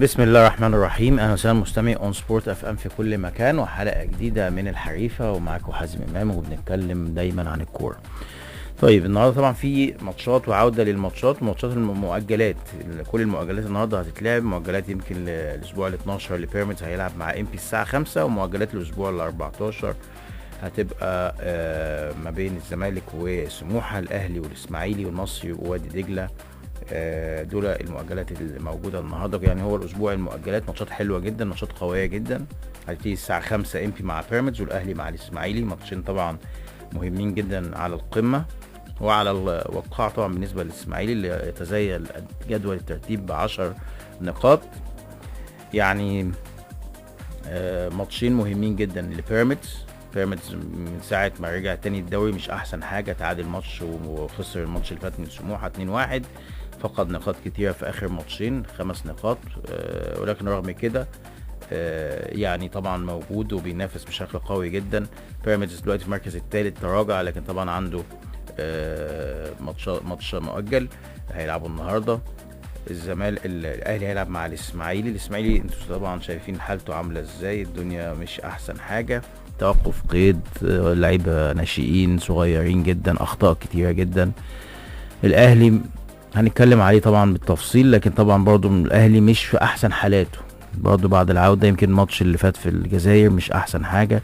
بسم الله الرحمن الرحيم. اهلا وسهلا مستمعي اون سبورت اف ام في كل مكان، وحلقه جديده من الحريفه، ومعاكم حازم امام، وبنتكلم دايما عن الكوره. طيب النهارده طبعا في ماتشات وعوده للماتشات وماتشات المؤجلات. كل المؤجلات النهارده هتتلعب، مؤجلات يمكن الاسبوع ال 12 لبيراميدز هيلعب مع ام بي الساعه 5، ومؤجلات الاسبوع ال 14 هتبقى ما بين الزمالك وسموحه، الاهلي والاسماعيلي والمصري ووادي دجله. دول المؤجلات اللي موجوده النهارده. يعني هو الاسبوع المؤجلات ماتشات حلوه جدا، ماتشات قويه جدا. هتبتدي الساعه 5 ام بي مع بيراميدز، والاهلي مع الاسماعيلي، ماتشين طبعا مهمين جدا على القمه وعلى الوقاع طبعا بالنسبه للاسماعيلي اللي يتزايد جدول الترتيب ب10 نقاط. يعني ماتشين مهمين جدا لبيراميدز. بيراميدز من ساعه ما رجع تاني الدوري مش احسن حاجه، تعادل ماتش وخسر الماتش اللي فات من سموحه 2-1، فقد نقاط كتيرة في اخر ماتشين 5 نقاط. ولكن رغم كده يعني طبعا موجود وبينافس بشكل قوي جدا. بيراميدز دلوقتي في المركز الثالث، تراجع لكن طبعا عنده ماتش مؤجل هيلعبوا النهارده. الاهلي هيلعب مع الاسماعيلي انتوا طبعا شايفين حالته عامله ازاي، الدنيا مش احسن حاجه، توقف قيد، لعيبه ناشئين صغيرين جدا، اخطاء كتيره جدا. الاهلي هنتكلم عليه طبعا بالتفصيل، لكن طبعا برضو الاهلي مش في احسن حالاته برضو بعد العودة. يمكن الماتش اللي فات في الجزائر مش احسن حاجة،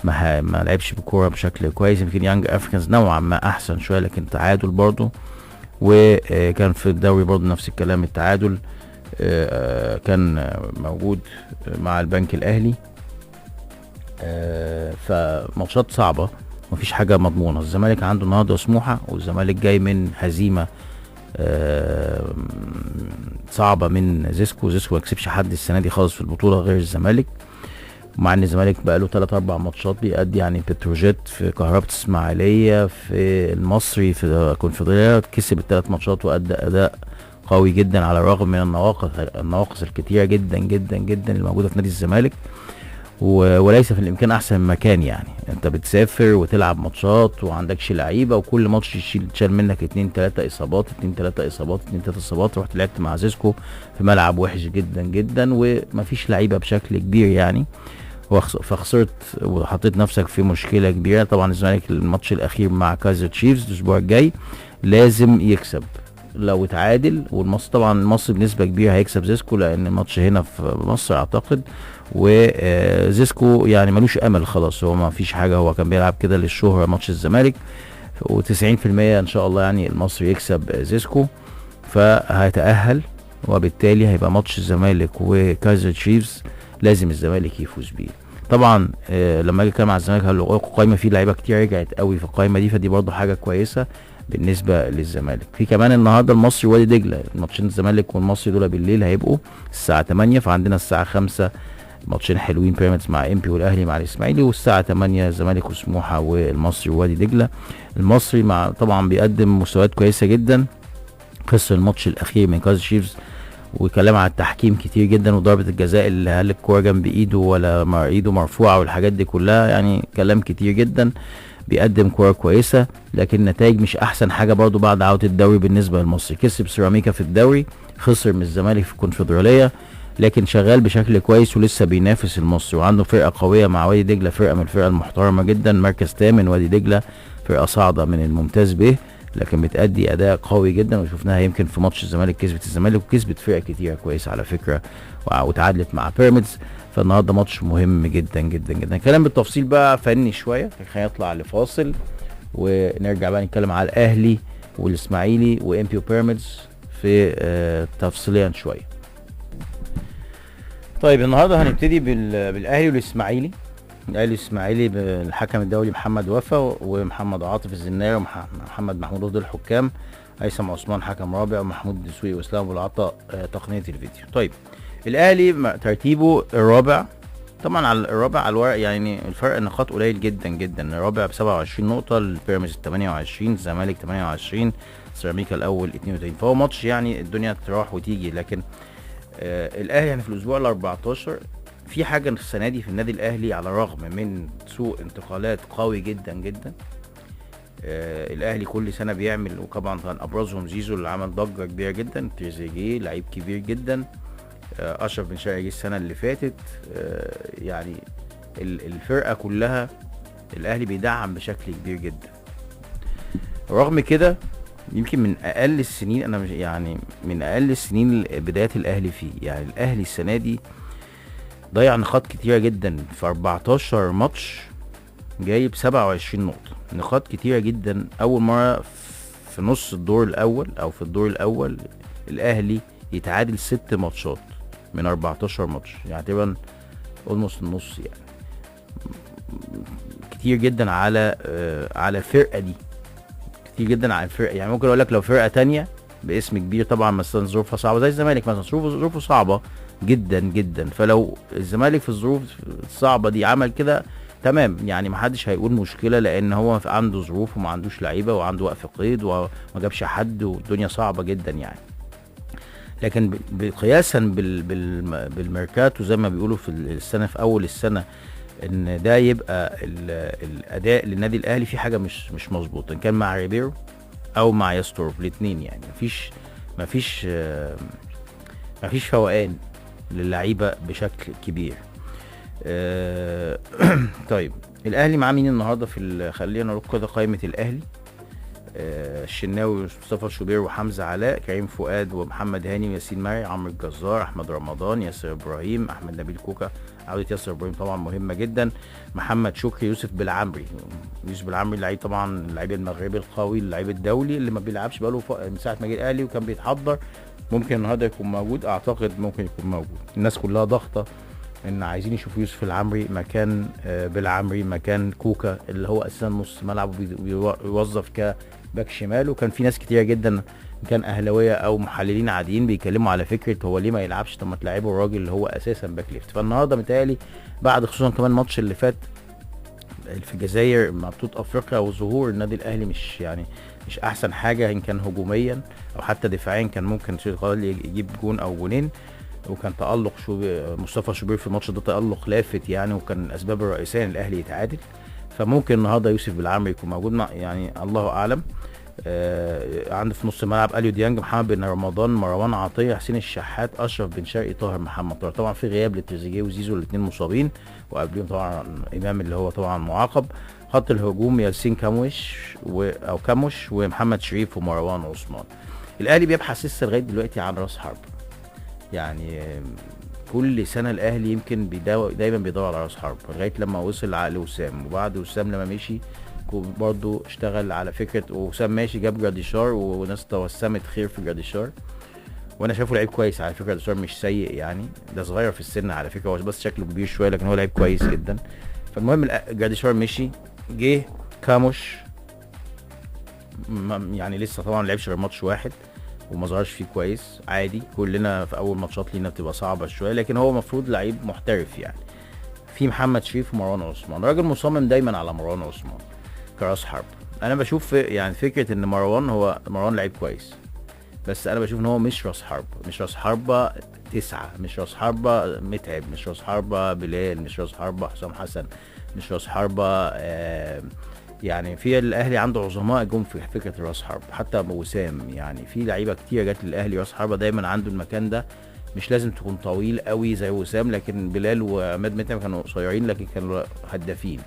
ما لعبش بكورة بشكل كويس. يمكن يانج افريكانز نوعا ما احسن شوية، لكن تعادل برضو. وكان في الدوري برضو نفس الكلام، التعادل كان موجود مع البنك الاهلي. فماتشات صعبة، مفيش حاجة مضمونة. الزمالك عنده النهارده سموحة، والزمالك جاي من هزيمة صعبة من زيسكو ما كسبش حد السنة دي خالص في البطولة غير الزمالك، مع ان الزمالك بقى له 3-4 ماتشات بيأدي. يعني بتروجيت، في كهرباء اسماعيلية، في المصري، في كونفدرالية، كسب ال3 ماتشات وأدى أداء قوي جدا على الرغم من النواقص الكتيرة جدا جدا جدا اللي موجودة في نادي الزمالك. وليس في الامكان احسن من مكان. يعني انت بتسافر وتلعب ماتشات وعندكش لعيبه، وكل ماتش تشال منك 2-3 اصابات، 2-3 اصابات، 2-3 اصابات. رحت لعبت مع زيسكو في ملعب وحش جدا جدا ومفيش لعيبه بشكل كبير يعني، فخسرت وحطيت نفسك في مشكله كبيره. طبعا الزمالك الماتش الاخير مع كايزر تشيفز الاسبوع الجاي لازم يكسب. لو اتعادل، والمصري طبعا المصري بنسبه كبيره هيكسب زيسكو، لان الماتش هنا في مصر اعتقد، وزيسكو يعني ملوش امل خلاص، هو ما فيش حاجه، هو كان بيلعب كده للشهره ماتش الزمالك، و90% ان شاء الله يعني المصري يكسب زيسكو فهيتاهل، وبالتالي هيبقى ماتش الزمالك وكايزر تشيفز لازم الزمالك يفوز بيه. طبعا لما اجي اتكلم على الزمالك القايمه فيه لعيبه كتير رجعت قوي في القايمه دي، فدي برضو حاجه كويسه بالنسبه للزمالك. في كمان النهارده المصري وادي دجله، ماتشين الزمالك والمصري دول بالليل هيبقوا الساعه 8، فعندنا الساعه 5 ماتشين حلوين، بيراميدز مع امبي والاهلي مع الاسماعيلي، والساعه 8 الزمالك وسموحه والمصري ووادي دجله. المصري مع طبعا بيقدم مستويات كويسه جدا، خسر الماتش الاخير من كايزر تشيفز، وكلام على التحكيم كتير جدا، وضربه الجزاء اللي هل الكوره جنب ايده ولا ايده مرفوعه والحاجات دي كلها، يعني كلام كتير جدا. بيقدم كوره كويسه، لكن النتائج مش احسن حاجه برضو بعد عوده الدوري بالنسبه للمصري. كسب سيراميكا في الدوري، خسر من الزمالك في الكونفدراليه، لكن شغال بشكل كويس ولسه بينافس المصري، وعنده فرقه قويه مع وادي دجله، فرقه من الفرقه المحترمه جدا، مركز 8 وادي دجله، فرقه صاعده من الممتاز به، لكن بتأدي اداء قوي جدا، وشفناها يمكن في ماتش الزمالك، كسبت الزمالك وكسبت فرق كتيره كويسه على فكره، وتعادلت مع بيراميدز. فالنهارده ماتش مهم جدا جدا جدا. كلام بالتفصيل بقى فني شويه، خلينا نطلع لفاصل ونرجع بقى نتكلم على الاهلي والاسماعيلي وامبي وبيراميدز في تفصيليا شويه. طيب النهارده هنبتدي بالاهلي والاسماعيلي. الاهلي والاسماعيلي بالحكم الدولي محمد وفا ومحمد عاطف الزناري ومحمد محمود ضد الحكام، هيثم عثمان حكم رابع، ومحمود دسوقي واسلام ابو العطا تقنيه الفيديو. طيب الاهلي ترتيبه الرابع، طبعا على الرابع على الورق يعني الفرق النقاط قليل جدا جدا، الرابع ب 27 نقطه، البيراميدز 28، الزمالك 28، سيراميكا الاول 32. فهو ماتش يعني الدنيا تروح وتيجي، لكن الاهلي يعني في الاسبوع ال 14 في حاجه السنه دي في النادي الاهلي، على الرغم من سوق انتقالات قوي جدا جدا. الاهلي كل سنه بيعمل، وطبعا كان ابرزهم زيزو اللي عمل ضجه كبيره جدا، تريزيجيه لعيب كبير جدا، اشرف بن شرقي جه السنه اللي فاتت. يعني الفرقه كلها الاهلي بيدعم بشكل كبير جدا. رغم كده يمكن من اقل السنين، انا مش يعني من اقل السنين بدايات الاهلي فيه، يعني الاهلي السنه دي ضيع نقاط كتيره جدا في 14 ماتش، جايب 27 نقطه، نقاط كتيره جدا. اول مره في نص الدور الاول او في الدور الاول الاهلي يتعادل 6 ماتشات من 14 ماتش، يعني تقريبا اولموست النص، يعني كتير جدا على الفرقه دي، كتير جدا على الفرقه. يعني ممكن اقول لك لو فرقه تانية باسم كبير طبعا مثلا ظروفها صعبه زي الزمالك مثلا، ظروفه صعبه جدا جدا، فلو الزمالك في الظروف الصعبه دي عمل كده تمام، يعني ما حدش هيقول مشكله، لان هو عنده ظروف وما عندوش لعيبه وعنده وقف قيد وما جابش حد والدنيا صعبه جدا يعني. لكن قياسا بالميركاتو زي ما بيقولوا في السنه، في اول السنه، ان ده يبقى الاداء للنادي الاهلي في حاجه مش مظبوطه، ان كان مع ريبيرو او مع ياستورف الاثنين، يعني مفيش فوقان للعيبه بشكل كبير. طيب الاهلي معاه مين النهارده خلينا نقول كده قائمه الاهلي. الشناوي ومصطفى شوبير وحمزه علاء، كريم فؤاد ومحمد هاني وياسين مرعي، عمرو الجزار، احمد رمضان، ياسر ابراهيم، احمد نبيل كوكا، عوده ياسر ابراهيم طبعا مهمه جدا، محمد شكري، يوسف بالعمري. يوسف بالعمري لعيب طبعا، اللعيب المغربي القوي، اللعيب الدولي اللي ما بيلعبش بقاله من ساعه ما جه الاهلي وكان بيتحضر، ممكن النهارده يكون موجود، اعتقد ممكن يكون موجود. الناس كلها ضاغطه ان عايزين يشوفوا يوسف العمري مكان بالعمري، مكان كوكا اللي هو اساسا نص ملعب وبيوظف كباك شمال. وكان في ناس كتيره جدا كان اهلاويه او محللين عاديين بيتكلموا على فكره هو ليه ما يلعبش، طب ما تلعبوا الراجل اللي هو اساسا باك ليفت. فالنهارده متهيألي بعد خصوصا كمان الماتش اللي فات في الجزائر مع بطوله افريقيا وظهور النادي الاهلي مش احسن حاجه، ان كان هجوميا او حتى دفاعيا كان ممكن شغال يجيب جون او جونين. وكان تألق مصطفى شوبير في الماتش ده تألق لافت يعني، وكان الاسباب الرئيسيه ان الاهلي يتعادل. فممكن النهارده يوسف بالعمري يكون موجود، يعني الله اعلم. عنده في نص الملعب اليو ديانج، محمد بن رمضان، مروان عطيه، حسين الشحات، اشرف بن شرقي، طاهر محمد طاهر. طبعا في غياب لتريزيجيه وزيزو الاثنين مصابين، وقبلهم طبعا امام اللي هو طبعا معاقب. خط الهجوم ياسين كاموش ومحمد شريف ومروان عثمان. الاهلي بيبحث لسه لغايه دلوقتي عن راس حرب، يعني كل سنه الاهلي يمكن دايما بيدور على راس حرب لغايه لما وصل عقل وسام، وبعد وسام لما مشي برضه اشتغل على فكره، وسام ماشي جاب جراديشار وناس توسمت خير في جراديشار، وانا شايفه لعيب كويس على فكره. جراديشار مش سيء يعني، ده صغير في السن على فكره، هو بس شكله كبير شويه لكن هو لعيب كويس جدا. فالمهم جراديشار مشي، جه كاموش يعني لسه طبعا لعبش غير ماتش واحد وما ظهرش فيه كويس، عادي، كلنا في اول ماتشات لينا بتبقى صعبه شويه، لكن هو المفروض لعيب محترف يعني. في محمد شريف ومروان عثمان، راجل مصمم دايما على مروان عثمان كراس حرب. انا بشوف يعني فكره ان مروان لعيب كويس، بس انا بشوف ان هو مش راس حرب، مش راس حربه 9، مش راس حربه متعب، مش راس حربه بلال، مش راس حربه حسام حسن، مش راس حربه يعني في الاهلي عنده عظماء جم في فكره راس حرب، حتى وسام، يعني في لعيبه كتير جت للاهلي راس حربه دايما عنده المكان ده. مش لازم تكون طويل قوي زي وسام، لكن بلال وعماد متعب كانوا قصيرين لكن كانوا هدافين.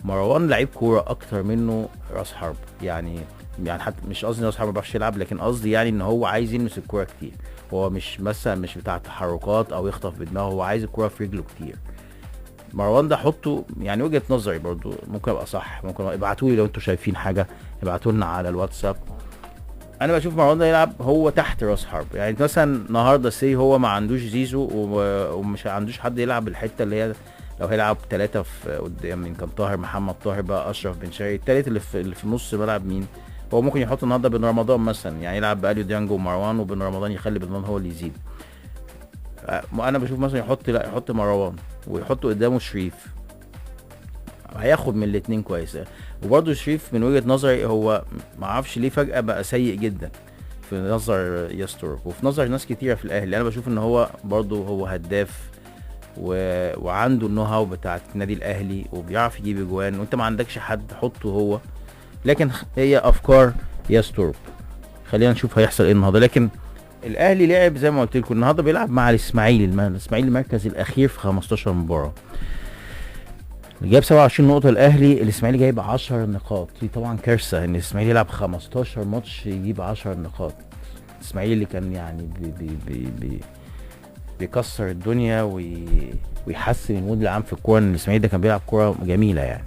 مروان لعيب كوره اكتر منه راس حرب، يعني حتى مش قصدي راس حرب ما بيعرفش يلعب، لكن قصدي يعني ان هو عايز يلمس الكوره كتير، هو مش مثلا مش بتاع تحركات او يخطف بدماغه، هو عايز الكوره في رجله كتير. مروان ده حطه يعني وجهه نظري برضو، ممكن ابقى صح، ممكن ابعتوا لي لو انتوا شايفين حاجه، ابعتوا لنا على الواتساب. انا بشوف مروان ده يلعب هو تحت راس حرب، يعني مثلا النهارده هو ما عندوش زيزو ومش عندوش حد يلعب الحته اللي هي لو هيلعب 3 في قدام، من كان طاهر محمد طاهر بقى، اشرف بن شرقي، الثالث اللي في نص ملعب مين؟ هو ممكن يحط النهارده بن رمضان مثلا، يعني يلعب باليو ديانج ومروان، وبن رمضان يخلي بن رمضان هو اللي يزيد. انا بشوف مثلا يحط مروان ويحط قدامه شريف، هياخد من الاثنين كويس. وبرده شريف من وجهة نظري هو ما اعرفش ليه فجأة بقى سيء جدا في نظر ياستور وفي نظر ناس كتيرة في الاهلي. انا بشوف ان هو برده هو هداف وعنده النو هاو بتاعت النادي الاهلي وبيعرف يجيب اجوان، وانت ما عندكش حد حطه هو، لكن هي افكار ياستور. خلينا نشوف هيحصل ايه النهارده. لكن الاهلي لعب زي ما قلت لكم النهارده بيلعب مع الاسماعيلي، الاسماعيلي المركز الاخير في 15 مباراه، جايب 27 نقطة. الأهلي الإسماعيلي جايب 10 نقاط، دي طبعا كارثة إن الإسماعيلي يلعب 15 ماتش يجيب 10 نقاط. الإسماعيلي اللي كان يعني بيكسر الدنيا ويحسن المود العام في الكورة، إن الإسماعيلي ده كان بيلعب كورة جميلة يعني.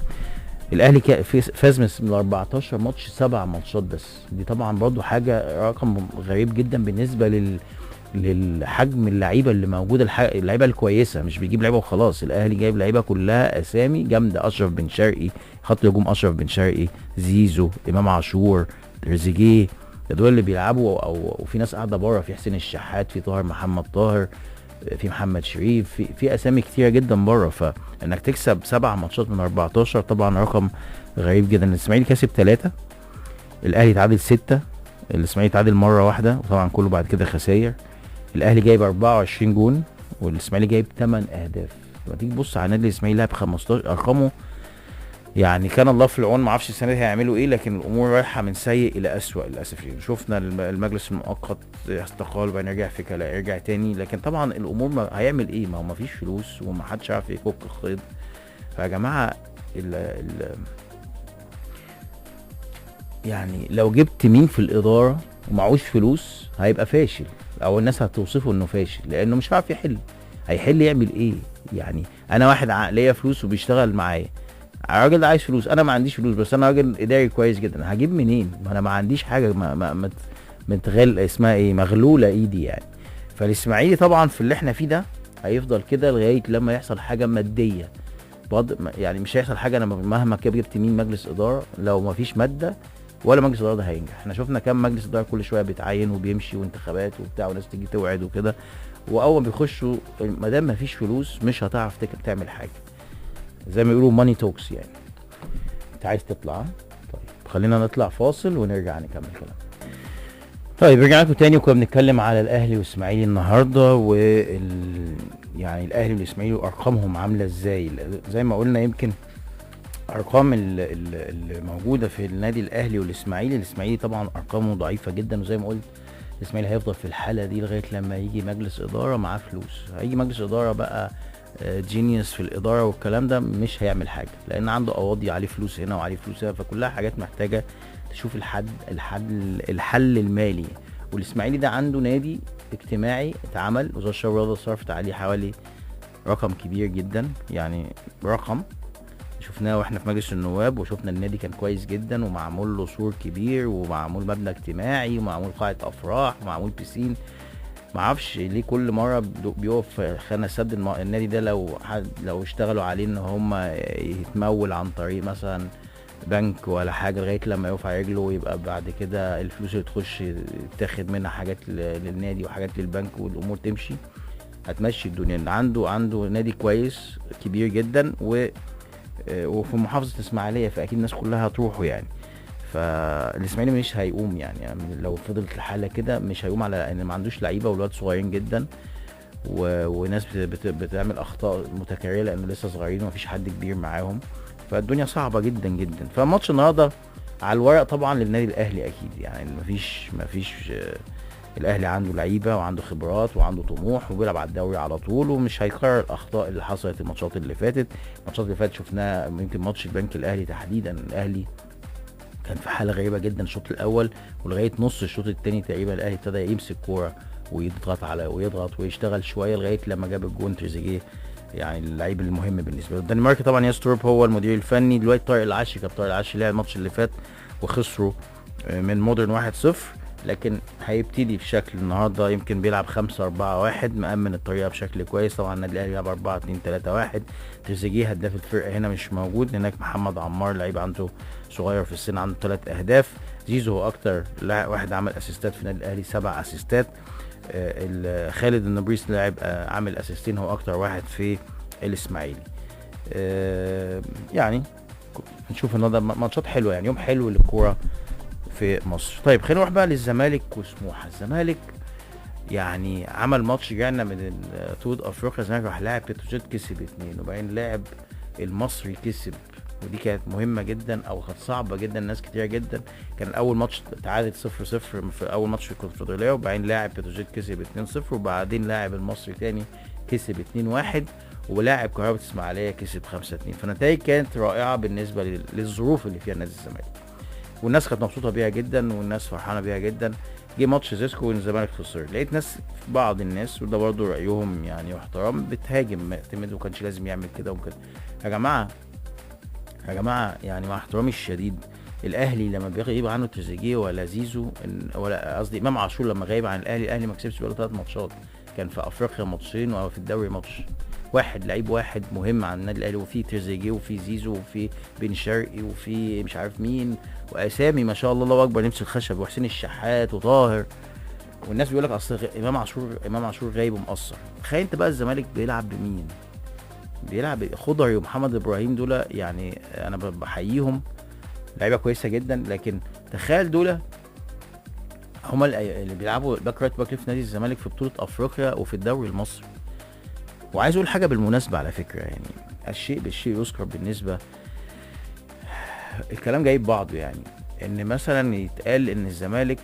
الأهلي فاز من 14 ماتش 7 ماتشات بس، دي طبعا برضو حاجة رقم غريب جدا بالنسبة للحجم اللعيبه اللي موجوده، اللعيبه الكويسه، مش بيجيب لعيبه وخلاص. الاهلي جايب لعيبه كلها اسامي جامده، اشرف بن شرقي، خط الهجوم اشرف بن شرقي، زيزو، امام عاشور، تريزيجيه، دول اللي بيلعبوا. او في ناس قاعده بره، في حسين الشحات، في طاهر محمد طاهر، في محمد شريف، في اسامي كتيره جدا بره. فانك تكسب 7 ماتشات من 14 طبعا رقم غريب جدا. الاسماعيلي كسب 3، الاهلي تعادل 6، الاسماعيلي تعادل مره واحده، وطبعا كله بعد كده خساير. الاهلي جايب 24 جون والاسماعيلي جايب 8 اهداف. لما تيجي تبص على النادي الاسماعيلي لعب 15، ارقامه يعني كان الله في العون. ما اعرفش السنه دي هيعملوا ايه، لكن الامور رايحه من سيء الى اسوء للاسف. يعني شفنا المجلس المؤقت استقال وبعدين رجع في كلا يرجع تاني، لكن طبعا الامور ما هيعمل ايه، ما هو ما فيش فلوس وما حدش عارف يفك الخيط. فيا جماعه يعني لو جبت مين في الاداره ومعهوش فلوس هيبقى فاشل، او الناس هتوصفه انه فاشل، لانه مش عارف يحل. هيحل يعمل ايه يعني؟ انا واحد ليا فلوس وبيشتغل معايا، الراجل ده عايز فلوس، انا ما عنديش فلوس بس انا راجل اداري كويس جدا، هجيب منين؟ ما انا ما عنديش حاجه، متغل اسمها ايه، مغلوله ايدي يعني. فالاسماعيلي طبعا في اللي احنا فيه ده هيفضل كده لغايه لما يحصل حاجه ماديه. يعني مش هيحصل حاجه، انا مهما جبت مين مجلس اداره لو ما فيش ماده ولا مجلس الاداره ده هينجح. احنا شفنا كام مجلس اداره كل شويه بيتعين وبيمشي وانتخابات وبتاع وناس تيجي توعد وكده، واول ما بيخشوا ما دام ما فيش فلوس مش هتعرف تعمل حاجه، زي ما بيقولوا ماني توكس يعني. انت عايز تطلع؟ طيب خلينا نطلع فاصل ونرجع نكمل كلام. طيب رجعنا لكم تاني وكنا بنتكلم على الاهلي والاسماعيلي النهارده، يعني الاهلي والاسماعيلي وارقامهم عامله ازاي. زي ما قلنا يمكن ارقام اللي موجوده في النادي الاهلي والاسماعيلي، الاسماعيلي طبعا ارقامه ضعيفه جدا، وزي ما قلت الاسماعيلي هيفضل في الحاله دي لغايه لما يجي مجلس اداره معاه فلوس. هيجي مجلس اداره بقى جينيوس في الاداره والكلام ده مش هيعمل حاجه، لان عنده قواضي عليه فلوس هنا وعليه فلوس هنا، فكلها حاجات محتاجه تشوف الحل المالي. والاسماعيلي ده عنده نادي اجتماعي اتعمل، وزاره الشباب والرياضه صرفت عليه حوالي رقم كبير جدا، يعني رقم شفناه واحنا في مجلس النواب، وشفنا النادي كان كويس جدا ومعمول له سور كبير ومعمول مبنى اجتماعي ومعمول قاعة افراح ومعمول بيسين. معرفش ليه كل مرة بيقف خانة سد النادي ده لو اشتغلوا عليه ان هم يتمول عن طريق مثلا بنك ولا حاجة، لغاية لما يقف على رجله، ويبقى بعد كده الفلوس اللي تخش تاخد منها حاجات للنادي وحاجات للبنك والامور تمشي، هتمشي الدنيا. عنده نادي كويس كبير جدا وفي محافظة اسماعيلية، فاكيد الناس كلها هتروحوا يعني. فالاسماعيلي مش هيقوم يعني لو فضلت الحالة كده مش هيقوم، على ان ما عندوش لعيبة وولاد صغيرين جدا وناس بتعمل اخطاء متكررة لانه لسه صغيرين ومفيش حد كبير معاهم، فالدنيا صعبة جدا جدا. فماتش النهاردة على الورق طبعا للنادي الاهلي اكيد، يعني مفيش الاهلي عنده لعيبه وعنده خبرات وعنده طموح وبيلعب على الدوري على طول، ومش هيكرر الاخطاء اللي حصلت الماتشات اللي فاتت. الماتشات اللي فاتت شفناها، يمكن ماتش البنك الاهلي تحديدا، الاهلي كان في حاله غريبه جدا الشوط الاول، ولغايه نص الشوط الثاني تقريبا الاهلي ابتدى يمسك كوره ويضغط ويشتغل شويه لغايه لما جاب الجون تريزيجيه، يعني اللعيب المهم بالنسبه له. الدنمارك طبعا ياستروب هو المدير الفني دلوقتي. طارق العشري لعب الماتش اللي فات وخسروا من مودرن 1-0، لكن هيبتدي بشكل النهارده يمكن بيلعب 5-4-1 مأمن الطريقه بشكل كويس. طبعا النادي الاهلي بيلعب 4-2-3-1. تريزيجيه هداف الفرقه هنا مش موجود، هناك محمد عمار لعيب عنده صغير في السن عنده 3 اهداف. زيزو هو اكتر واحد عمل اسيستات في النادي الاهلي 7 اسيستات. خالد النبريس لاعب عامل اسيستين، هو اكتر واحد في الاسماعيلي. يعني نشوف النهارده ماتشات حلوه، يعني يوم حلو للكوره في مصر. طيب خلينا نروح بقى للزمالك وسموحه. الزمالك يعني عمل ماتش، جانا من بطولة افريقيا، الزمالك راح لاعب بتروجيت كسب 2، وبعدين لاعب المصري كسب ودي كانت مهمه جدا او كانت صعبه جدا، ناس كتير جدا. كان اول ماتش تعادل 0-0 في اول ماتش في الكونفدراليه، وبعدين لاعب بتروجيت كسب 2-0، وبعدين لاعب المصري تاني كسب 2-1، ولاعب كهرباء اسماعيليه كسب 5-2. فالنتائج كانت رائعه بالنسبه للظروف اللي فيها نادي الزمالك، والناس كانت مبسوطه بيها جدا، والناس فرحانه بيها جدا. جه ماتش زيسكو والزمالك خسر، لقيت ناس، بعض الناس، وده برضه رايهم يعني واحترام، بتهاجم معتمد، وكانش لازم يعمل كده وكده. يا جماعه يا جماعه يعني مع احترامي الشديد، الاهلي لما بيغيب عنه تريزيجيه ولا زيزو ولا قصدي امام عاشور، لما غايب عن الاهلي ما كسبش بقاله 3 ماتشات. كان في افريقيا ماتشين وفي الدوري ماتش واحد. لعيب واحد مهم عن النادي الاهلي، وفي تريزيجيه وفي زيزو وفي بن شرقي وفي مش عارف مين، واسامي ما شاء الله الله اكبر، نمسك الخشب، وحسين الشحات وطاهر. والناس بيقول لك اصل امام عاشور غايب ومقصر. تخيل انت بقى الزمالك بيلعب بمين؟ بيلعب خضري ومحمد ابراهيم، دول يعني انا بحييهم، لعيبه كويسه جدا، لكن تخيل دول هما اللي بيلعبوا باك رايت باك ليفت نادي الزمالك في بطوله افريقيا وفي الدوري المصري. وعايز اقول حاجه بالمناسبه على فكره، يعني الشيء بالشيء يذكر. بالنسبه الكلام جايب بعضه، يعني ان مثلا يتقال ان الزمالك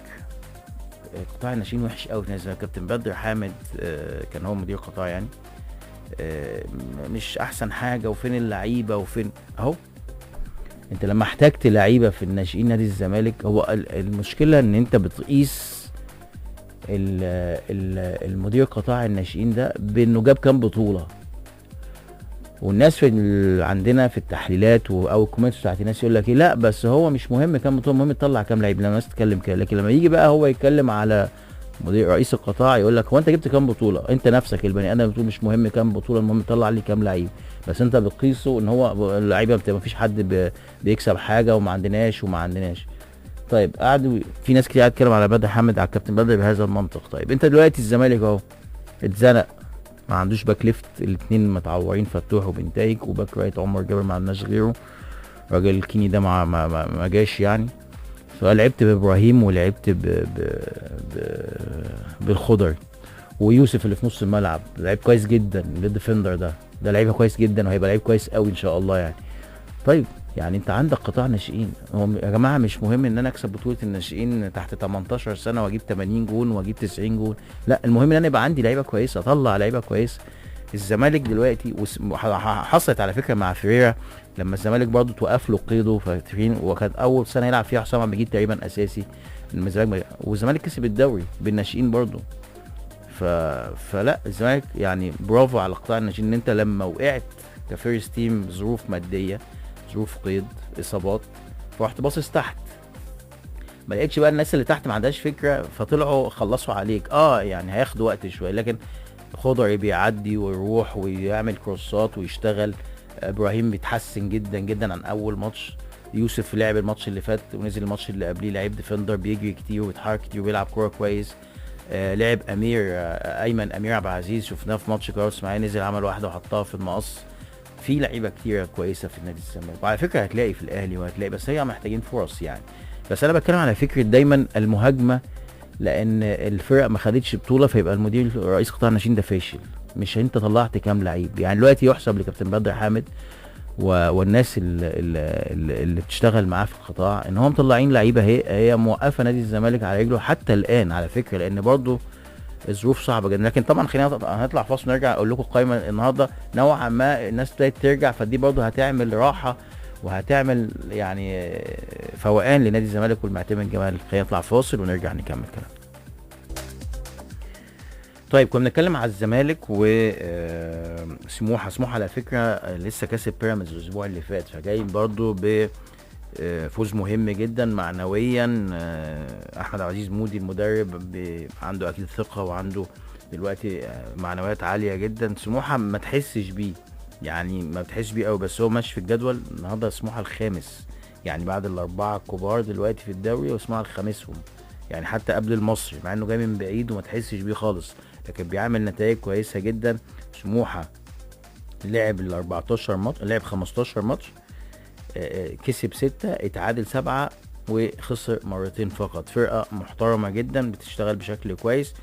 قطاع الناشئين وحش قوي في نادي الزمالك. كابتن بدر حامد كان هو مدير قطاع، يعني مش احسن حاجه، وفين اللعيبه وفين اهو. انت لما احتجت لعيبه في الناشئين نادي الزمالك، هو المشكله ان انت بتقيس المدير قطاع الناشئين ده بانه جاب كام بطوله. والناس عندنا في التحليلات او الكومنتس بتاعت الناس يقول لك لا بس هو مش مهم كام بطوله، المهم تطلع كام لعيب. لما الناس تتكلم كده، لكن لما يجي بقى هو يتكلم على مدير رئيس القطاع يقول لك هو انت جبت كام بطوله؟ انت نفسك البني ادم بتقول مش مهم كام بطوله، المهم تطلع لي كام لعيب. بس انت بتقيسه ان هو اللعيبه ما فيش حد بيكسب حاجه، وما عندناش. طيب قعدوا في ناس كتير قاعده تتكلم على بدر حامد، على الكابتن بدر بهذا المنطق. طيب انت دلوقتي الزمالك اهو اتزنق، ما عندوش باك ليفت، الاثنين متعورين، فتوح وبنتايج، وباك رايت عمر جابر ما عندناش غيره، راجل الكيني ده ما جاش يعني. فلعبت بابراهيم ولعبت بالخضر، ويوسف اللي في نص الملعب لعيب كويس جدا، الديفندر ده لعيب كويس جدا، وهيبقى لعيب كويس قوي ان شاء الله يعني. طيب يعني انت عندك قطاع ناشئين، هو يا جماعه مش مهم ان انا اكسب بطوله الناشئين تحت 18 سنه واجيب 80 جون واجيب 90 جون، لا، المهم ان انا يبقى عندي لعيبه كويسه، اطلع لعيبه كويسه. الزمالك دلوقتي حصلت على فكره مع فريرا، لما الزمالك برضو توقف له قيده، فاكرين؟ وكانت اول سنه يلعب فيها حسام عبد المجيد تقريبا اساسي، والزمالك كسب الدوري بالناشئين برضو. فلا الزمالك يعني برافو على قطاع الناشئين، ان انت لما وقعت كفيرست تيم، ظروف ماديه، ظروف قيد، اصابات، فرحت باصص تحت، ما لقيتش بقى الناس اللي تحت ما عندهاش فكره، فطلعوا خلصوا عليك. يعني هياخدوا وقت شويه، لكن خضري بيعدي ويروح ويعمل كروسات ويشتغل. ابراهيم بيتحسن جدا جدا عن اول ماتش. يوسف لعب الماتش اللي فات ونزل الماتش اللي قبليه، لعيب ديفندر بيجري كتير ويتحرك كتير وبيلعب كوره كويس. لعب ايمن امير عبد العزيز، شفناه في ماتش كهرباء اسماعيليه، نزل عمل واحده وحطها في المقص. في لعيبه كتيره كويسه في نادي الزمالك، وعلى فكره هتلاقي في الاهلي وهتلاقي، بس هي محتاجين فرص يعني. بس انا بتكلم على فكره دايما المهاجمه، لان الفرق ما خدتش بطوله فيبقى المدير رئيس قطاع الناشئين ده فاشل. مش انت طلعت كام لعيب يعني. دلوقتي يحسب لكابتن بدر حامد والناس اللي بتشتغل معاه في القطاع ان هم مطلعين لعيبه، هي موقفه نادي الزمالك على رجله حتى الان على فكره، لان برضو الظروف صعبه جدا. لكن طبعا خلينا هنطلع فاصل ونرجع اقول لكم القائمه النهارده. نوعا ما الناس ابتدت ترجع، فدي برضو هتعمل راحه وهتعمل يعني فوقان لنادي الزمالك والمعتمد جمال. خلينا نطلع فاصل ونرجع نكمل كلام. طيب كنا بنتكلم على الزمالك وسموحه. سموحه على فكره لسه كاسب بيراميدز الاسبوع اللي فات، فجاي برضو بفوز مهم جدا معنويا. احمد عبد العزيز مودي المدرب عنده اكيد ثقه، وعنده دلوقتي معنويات عاليه جدا. سموحه ما تحسش بيه يعني، ما بتحسش بيه قوي، بس هو ماشي في الجدول. النهارده سموحه الخامس يعني، بعد الاربعه الكبار دلوقتي في الدوري، وسموحه الخامسهم يعني، حتى قبل المصري، مع انه جاي من بعيد وما تحسش بيه خالص، لكن بيعمل نتائج كويسه جدا. سموحه لعب ال 14 ماتش، لعب 15 ماتش، كسب 6، اتعادل 7، وخسر مرتين فقط. فرقه محترمه جدا بتشتغل بشكل كويس.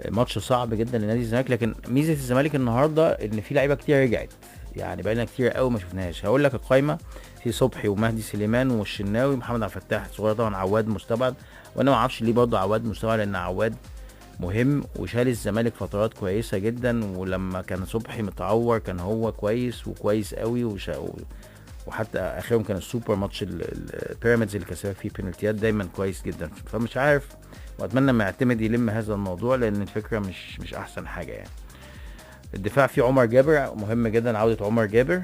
ماتش صعب جدا لنادي الزمالك، لكن ميزه الزمالك النهارده ان في لعيبه كتير رجعت يعني بقالنا كتير قوي ما شفناهاش. هقول لك القايمه: في صبحي ومهدي سليمان والشناوي محمد عبد الفتاح صغير، طبعا عواد مستبعد، وانا ما اعرفش ليه برضه عواد مستبعد، لان عواد مهم وشال الزمالك فترات كويسه جدا، ولما كان صبحي متعور كان هو كويس وكويس قوي وحتى اخرهم كان السوبر ماتش البيراميدز اللي كسبك فيه بينالتيات دايما كويس جدا. فمش عارف، واتمنى ما يعتمد يلم هذا الموضوع، لان الفكره مش احسن حاجه يعني. الدفاع فيه عمر جابر مهم جدا، عوده عمر جابر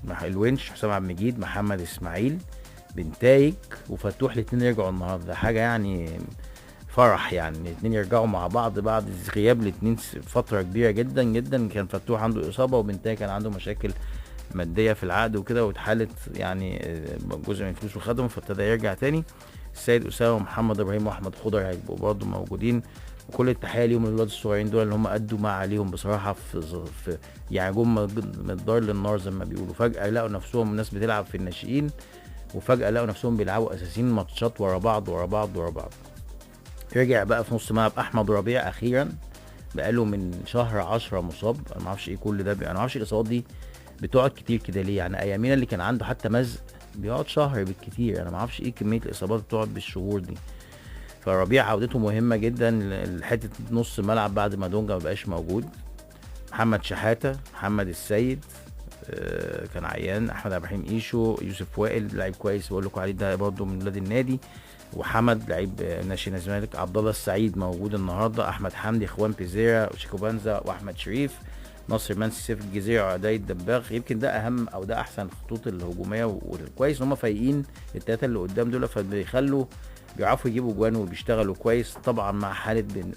مع الونش، حسام عبد المجيد، محمد اسماعيل، بنتايج وفتوح، الاثنين يرجعوا النهارده، حاجه يعني فرح يعني. الاثنين يرجعوا مع بعض بعد غياب الاثنين فتره كبيره جدا جدا. كان فتوح عنده اصابه وبنتايج كان عنده مشاكل ماديه في العقد وكده، واتحالت يعني جزء من الفلوس وخدهم، فابتدى يرجع تاني. السيد اسامه ومحمد ابراهيم واحمد خضر هيبقوا برضه موجودين، وكل التحيه ليهم الولاد الصغيرين دول اللي هم ادوا ما عليهم بصراحه في يعني جم من الدار للنار زي ما بيقولوا. فجاه لقوا نفسهم الناس بتلعب في الناشئين، وفجاه لقوا نفسهم بيلعبوا اساسيين ماتشات ورا بعض ورا بعض ورا بعض. رجع بقى في نص ملعب احمد ربيع اخيرا، بقاله من شهر 10 مصاب. انا ما اعرفش ايه كل ده، انا ما اعرفش الاصابات دي بتقعد كتير كده ليه يعني. ايامينا اللي كان عنده حتى مزق بيقعد شهر بالكتير، انا ما اعرفش ايه كميه الاصابات بتقعد بالشهور دي. فربيع عودته مهمه جدا لحته نص الملعب بعد ما دونجا ما بقاش موجود. محمد شحاته، محمد السيد كان عيان، احمد عبد الرحيم ايشو، يوسف وائل لعيب كويس بقول لكم عليه ده برضه من ولاد النادي، وحمد لعيب ناشئ الزمالك، عبد الله السعيد موجود النهارده، احمد حمدي، اخوان بيزيرا وشيكوبانزا واحمد شريف، ناصر منسي، سيف الجزيري، وعدي الدباغ. يمكن ده اهم او ده احسن الخطوط الهجوميه، والكويس ان هم فايقين الثلاثه اللي قدام دول، فبيخلوا بيعرفوا يجيبوا جوان وبيشتغلوا كويس. طبعا مع حاله بين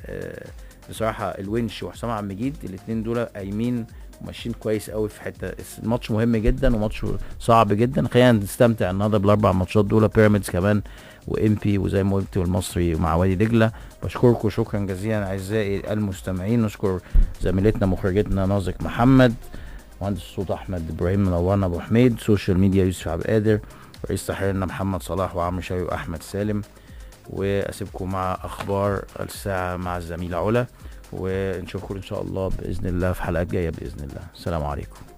بصراحه الونش وحسام عبد المجيد، الاثنين دول قايمين وماشيين كويس قوي في حته. الماتش مهم جدا وماتش صعب جدا، خلينا نستمتع النهارده بالاربع ماتشات دول، بيراميدز كمان وام بي وزي ما قلت والمصري مع وادي دجله. بشكركم شكرا جزيلا اعزائي المستمعين. نشكر زميلتنا مخرجتنا نازك محمد، مهندس الصوت احمد ابراهيم، منورنا ابو حميد، سوشيال ميديا يوسف عبد القادر، رئيس تحريرنا محمد صلاح وعمرو شاوي واحمد سالم. واسيبكم مع اخبار الساعه مع الزميله علا، ونشوفكم ان شاء الله باذن الله في حلقات جايه باذن الله. السلام عليكم.